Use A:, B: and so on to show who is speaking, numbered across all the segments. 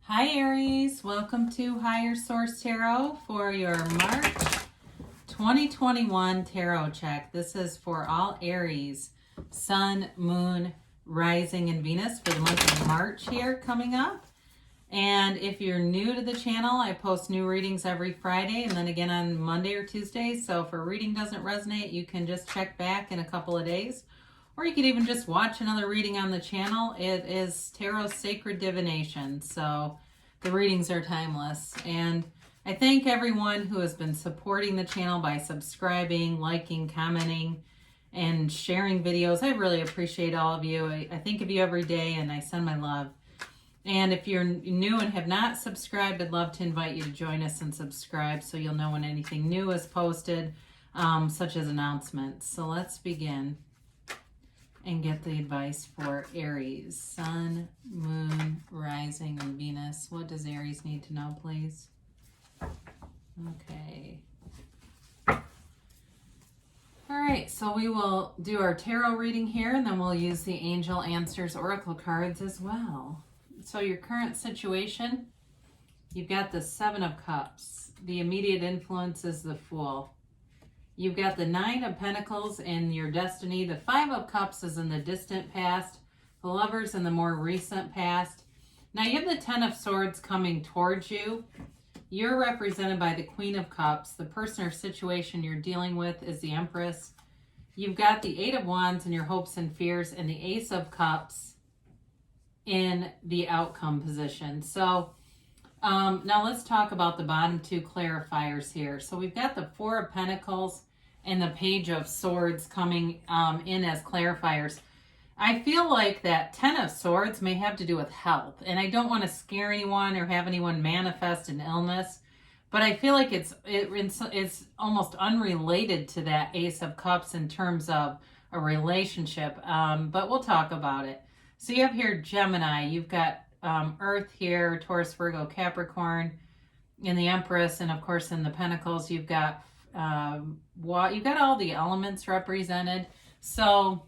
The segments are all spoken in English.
A: Hi Aries, welcome to Higher Source Tarot for your March 2021 tarot check. This is for all Aries, Sun, Moon, Rising, and Venus for the month of March here coming up. And if you're new to the channel, I post new readings every Friday and then again on Monday or Tuesday. So if a reading doesn't resonate, you can just check back in a couple of days. Or you could even just watch another reading on the channel. It is Tarot Sacred Divination, so the readings are timeless. And I thank everyone who has been supporting the channel by subscribing, liking, commenting, and sharing videos. I really appreciate all of you. I think of you every day, and I send my love. And if you're new and have not subscribed, I'd love to invite you to join us and subscribe so you'll know when anything new is posted, such as announcements. So let's begin and get the advice for Aries, Sun, Moon, Rising, and Venus. What does Aries need to know, please? Okay. All right, so we will do our tarot reading here, and then we'll use the Angel Answers Oracle cards as well. So your current situation, you've got the Seven of Cups. The immediate influence is the Fool. You've got the Nine of Pentacles in your destiny. The Five of Cups is in the distant past. The Lovers in the more recent past. Now you have the Ten of Swords coming towards you. You're represented by the Queen of Cups. The person or situation you're dealing with is the Empress. You've got the Eight of Wands in your hopes and fears and the Ace of Cups in the outcome position. So now let's talk about the bottom two clarifiers here. So we've got the Four of Pentacles and the Page of Swords coming in as clarifiers. I feel like that Ten of Swords may have to do with health. And I don't want to scare anyone or have anyone manifest an illness. But I feel like it's almost unrelated to that Ace of Cups in terms of a relationship. But we'll talk about it. So you have here Gemini. You've got Earth here, Taurus, Virgo, Capricorn, in the Empress, and of course in the Pentacles you've got you've got all the elements represented. So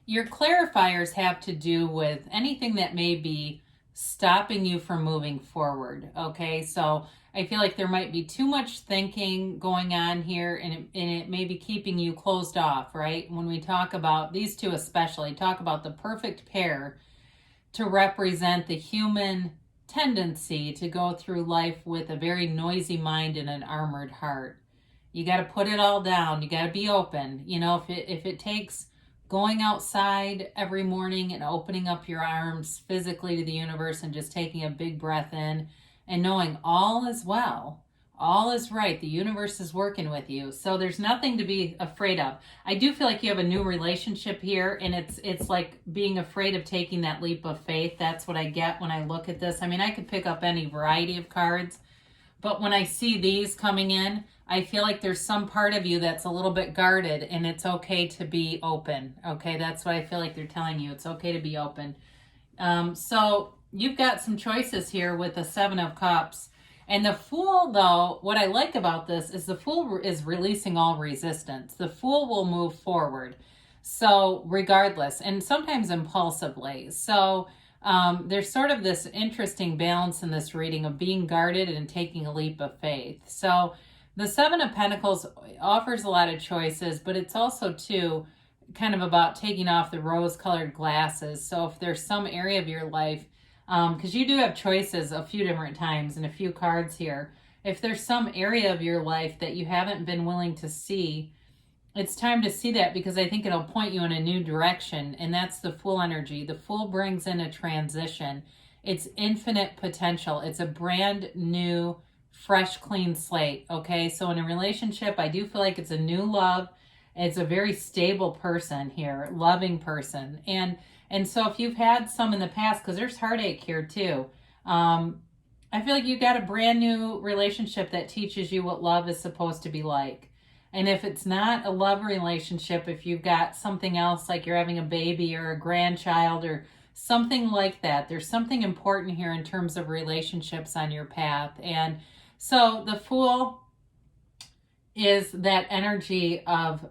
A: your clarifiers have to do with anything that may be stopping you from moving forward. Okay, so I feel like there might be too much thinking going on here, and it may be keeping you closed off, right? When we talk about these two especially, talk about the perfect pair to represent the human tendency to go through life with a very noisy mind and an armored heart. You got to put it all down. You got to be open. You know, if it takes going outside every morning and opening up your arms physically to the universe and just taking a big breath in and knowing all is well, all is right, the universe is working with you, so there's nothing to be afraid of. I do feel like you have a new relationship here, and it's like being afraid of taking that leap of faith. That's what I get when I look at this. I mean, I could pick up any variety of cards, but when I see these coming in, I feel like there's some part of you that's a little bit guarded, and it's okay to be open. Okay, that's what I feel like they're telling you. It's okay to be open. So you've got some choices here with the Seven of Cups. And the Fool, though, what I like about this is the Fool is releasing all resistance. The Fool will move forward. So regardless, and sometimes impulsively. So there's sort of this interesting balance in this reading of being guarded and taking a leap of faith. So the Seven of Pentacles offers a lot of choices, but it's also, too, kind of about taking off the rose-colored glasses. So if there's some area of your life, because you do have choices a few different times and a few cards here. If there's some area of your life that you haven't been willing to see, it's time to see that, because I think it'll point you in a new direction, and that's the Fool energy. The Fool brings in a transition. It's infinite potential. It's a brand new, fresh, clean slate, okay? So in a relationship, I do feel like it's a new love. It's a very stable person here, loving person. And so if you've had some in the past, because there's heartache here too, I feel like you've got a brand new relationship that teaches you what love is supposed to be like. And if it's not a love relationship, if you've got something else, like you're having a baby or a grandchild or something like that, there's something important here in terms of relationships on your path. And so the Fool is that energy of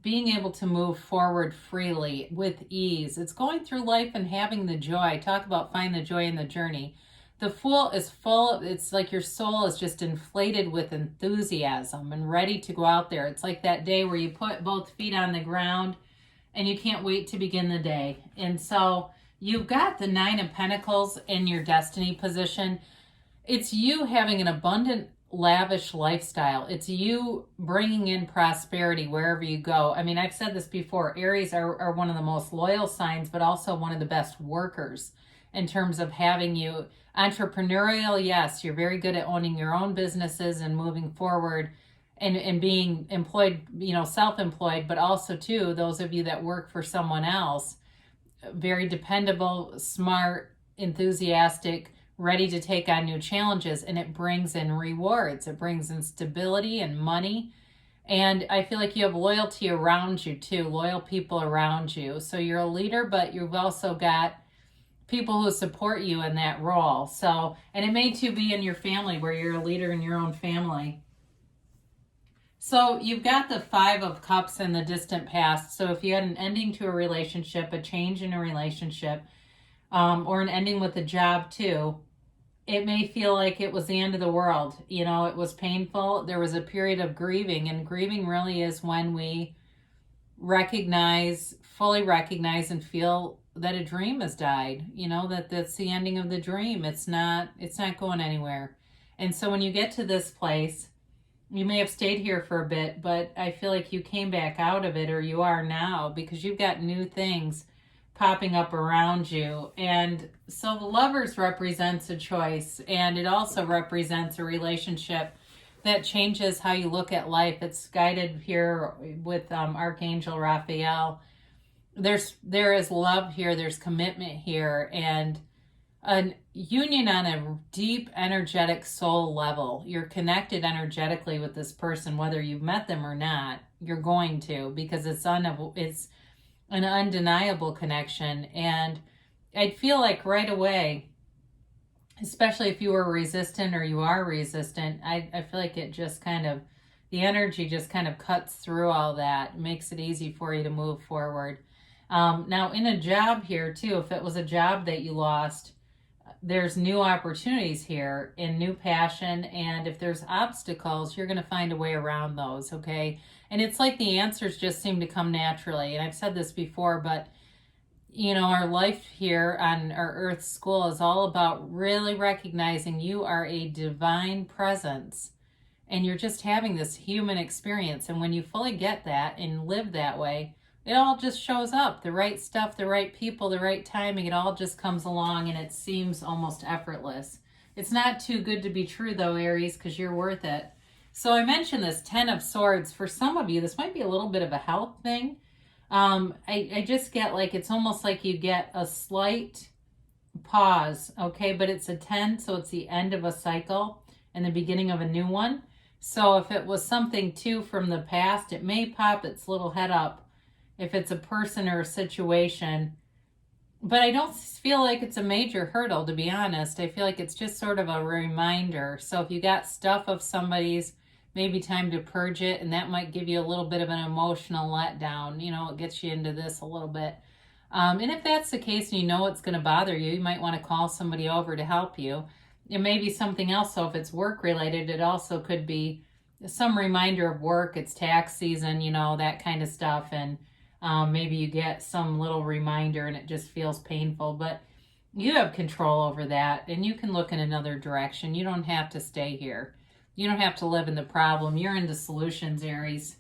A: being able to move forward freely with ease. It's going through life and having the joy. Talk about find the joy in the journey. The Fool is full, it's like your soul is just inflated with enthusiasm and ready to go out there. It's like that day where you put both feet on the ground and you can't wait to begin the day. And so you've got the Nine of Pentacles in your destiny position. It's you having an abundant, lavish lifestyle. It's you bringing in prosperity wherever you go. I mean, I've said this before. Aries are one of the most loyal signs, but also one of the best workers in terms of having you entrepreneurial. Yes, you're very good at owning your own businesses and moving forward and being employed, self-employed, but also too, those of you that work for someone else, very dependable, smart, enthusiastic, ready to take on new challenges, and it brings in rewards. It brings in stability and money. And I feel like you have loyalty around you too, loyal people around you. So you're a leader, but you've also got people who support you in that role. So, and it may too be in your family where you're a leader in your own family. So you've got the Five of Cups in the distant past. So if you had an ending to a relationship, a change in a relationship, or an ending with a job too, it may feel like it was the end of the world. It was painful. There was a period of grieving, and grieving really is when we fully recognize and feel that a dream has died, that's the ending of the dream. It's not going anywhere. And so when you get to this place, you may have stayed here for a bit, but I feel like you came back out of it, or you are now, because you've got new things popping up around you. And so the Lovers represents a choice, and it also represents a relationship that changes how you look at life. It's guided here with Archangel Raphael. There is love here, there's commitment here, and a union on a deep energetic soul level. You're connected energetically with this person, whether you've met them or not. You're going to, because it's an undeniable connection. And I feel like right away, especially if you were resistant or you are resistant, I feel like it just the energy just kind of cuts through all that, makes it easy for you to move forward. Now in a job here too, if it was a job that you lost, there's new opportunities here and new passion. And if there's obstacles, you're going to find a way around those. Okay. And it's like the answers just seem to come naturally. And I've said this before, but our life here on our Earth school is all about really recognizing you are a divine presence and you're just having this human experience. And when you fully get that and live that way, it all just shows up. The right stuff, the right people, the right timing, it all just comes along and it seems almost effortless. It's not too good to be true though, Aries, because you're worth it. So I mentioned this Ten of Swords. For some of you, this might be a little bit of a health thing. I just get like, it's almost like you get a slight pause, okay? But it's a 10, so it's the end of a cycle and the beginning of a new one. So if it was something too from the past, it may pop its little head up if it's a person or a situation. But I don't feel like it's a major hurdle, to be honest. I feel like it's just sort of a reminder. So if you got stuff of somebody's, maybe time to purge it, and that might give you a little bit of an emotional letdown. It gets you into this a little bit. And if that's the case and you know it's going to bother you, you might want to call somebody over to help you. It may be something else. So if it's work related, it also could be some reminder of work. It's tax season, that kind of stuff. And maybe you get some little reminder and it just feels painful, but you have control over that and you can look in another direction. You don't have to stay here. You don't have to live in the problem. You're into solutions, Aries.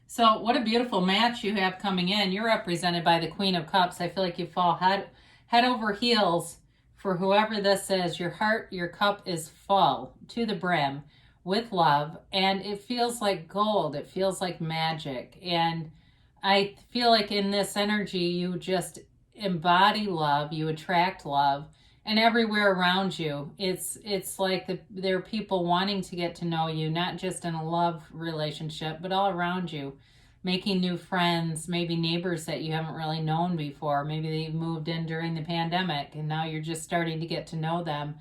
A: So what a beautiful match you have coming in. You're represented by the Queen of Cups. I feel like you fall head over heels for whoever this is. Your cup is full to the brim with love, and it feels like gold. It feels like magic. And I feel like in this energy, you just embody love, you attract love, and everywhere around you, it's like there are people wanting to get to know you, not just in a love relationship, but all around you, making new friends, maybe neighbors that you haven't really known before. Maybe they moved in during the pandemic and now you're just starting to get to know them.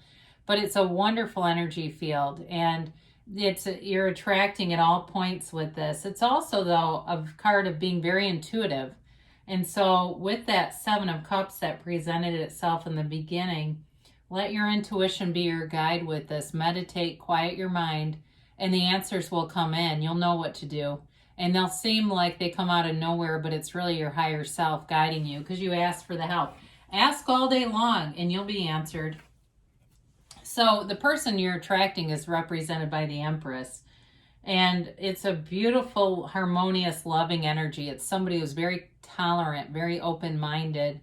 A: But it's a wonderful energy field, and you're attracting at all points with this. It's also, though, a card of being very intuitive. And so with that Seven of Cups that presented itself in the beginning, let your intuition be your guide with this. Meditate, quiet your mind, and the answers will come in. You'll know what to do. And they'll seem like they come out of nowhere, but it's really your higher self guiding you because you asked for the help. Ask all day long and you'll be answered. So the person you're attracting is represented by the Empress. And it's a beautiful, harmonious, loving energy. It's somebody who's very tolerant, very open-minded,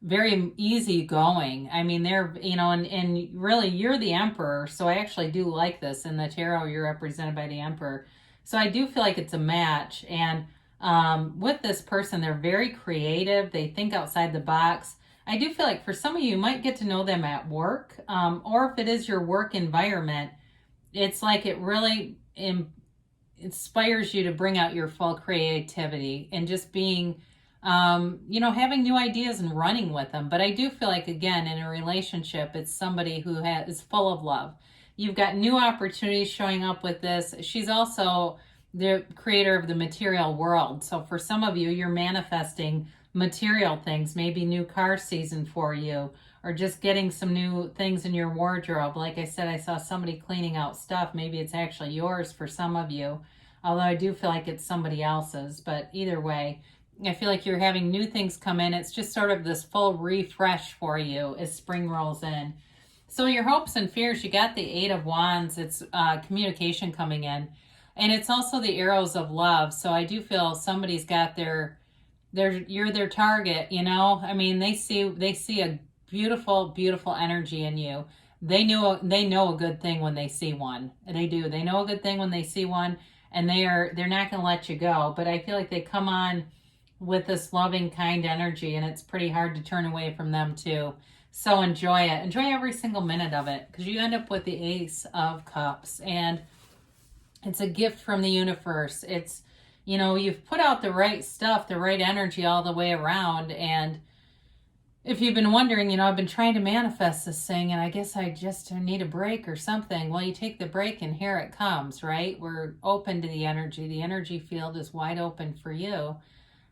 A: very easygoing. I mean, they're, and really you're the Emperor. So I actually do like this. In the tarot, you're represented by the Emperor. So I do feel like it's a match. And with this person, they're very creative. They think outside the box. I do feel like for some of you, you might get to know them at work, or if it is your work environment, it's like it really inspires you to bring out your full creativity and just being, having new ideas and running with them. But I do feel like, again, in a relationship, it's somebody who is full of love. You've got new opportunities showing up with this. She's also the creator of the material world. So for some of you, you're manifesting material things, maybe new car season for you, or just getting some new things in your wardrobe. Like I said, I saw somebody cleaning out stuff. Maybe it's actually yours for some of you, although I do feel like it's somebody else's. But either way, I feel like you're having new things come in. It's just sort of this full refresh for you as spring rolls in. So your hopes and fears, you got the Eight of Wands. It's communication coming in. And it's also the arrows of love. So I do feel somebody's got you're their target, I mean, they see a beautiful, beautiful energy in you. They know a good thing when they see one. They do. They know a good thing when they see one, and they're not going to let you go. But I feel like they come on with this loving, kind energy, and it's pretty hard to turn away from them too. So enjoy it. Enjoy every single minute of it, because you end up with the Ace of Cups, and it's a gift from the universe. It's, you've put out the right stuff, the right energy all the way around. And if you've been wondering, I've been trying to manifest this thing and I guess I just need a break or something. Well, you take the break and here it comes, right? We're open to the energy. The energy field is wide open for you.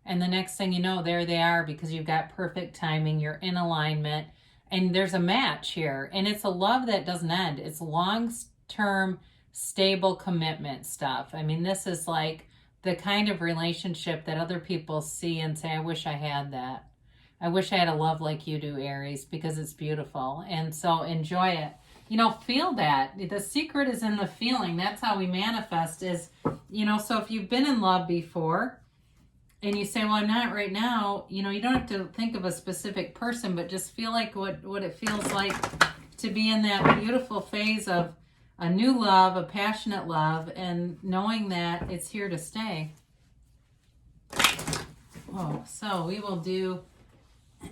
A: And the next thing you know, there they are, because you've got perfect timing. You're in alignment and there's a match here. And it's a love that doesn't end. It's long-term, stable commitment stuff. I mean, this is like the kind of relationship that other people see and say, I wish I had that. I wish I had a love like you do, Aries, because it's beautiful. And so enjoy it. Feel that. The secret is in the feeling. That's how we manifest is, so if you've been in love before and you say, well, I'm not right now, you don't have to think of a specific person, but just feel like what it feels like to be in that beautiful phase of a new love, a passionate love, and knowing that it's here to stay. Oh, so we will do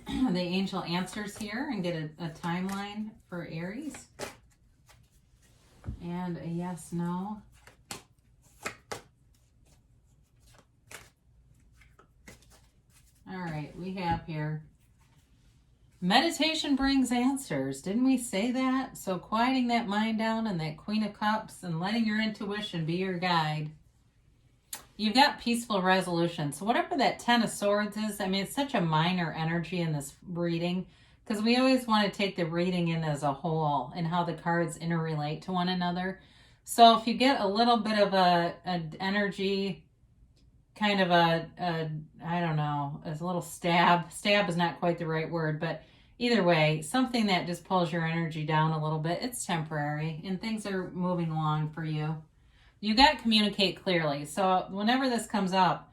A: the angel answers here and get a timeline for Aries. And a yes, no. All right, we have here, meditation brings answers. Didn't we say that? So quieting that mind down and that Queen of Cups and letting your intuition be your guide. You've got peaceful resolution. So whatever that Ten of Swords is, I mean, it's such a minor energy in this reading because we always want to take the reading in as a whole and how the cards interrelate to one another. So if you get a little bit of a energy, kind of I don't know, a little stab. Stab is not quite the right word, but either way, something that just pulls your energy down a little bit. It's temporary and things are moving along for you. You got to communicate clearly. So whenever this comes up,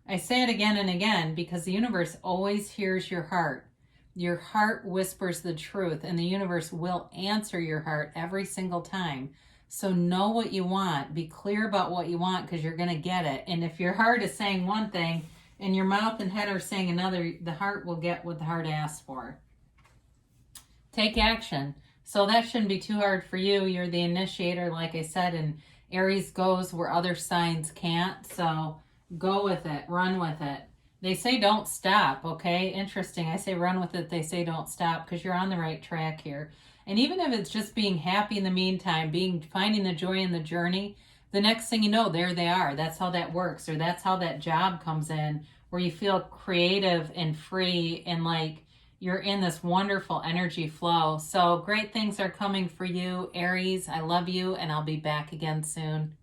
A: I say it again and again because the universe always hears your heart. Your heart whispers the truth and the universe will answer your heart every single time. So know what you want. Be clear about what you want because you're going to get it. And if your heart is saying one thing and your mouth and head are saying another, the heart will get what the heart asks for. Take action. So that shouldn't be too hard for you. You're the initiator, like I said, and Aries goes where other signs can't. So go with it. Run with it. They say don't stop, okay? Interesting. I say run with it. They say don't stop because you're on the right track here. And even if it's just being happy in the meantime, finding the joy in the journey, the next thing you know, there they are. That's how that works, or that's how that job comes in, where you feel creative and free and like you're in this wonderful energy flow. So great things are coming for you, Aries. I love you, and I'll be back again soon.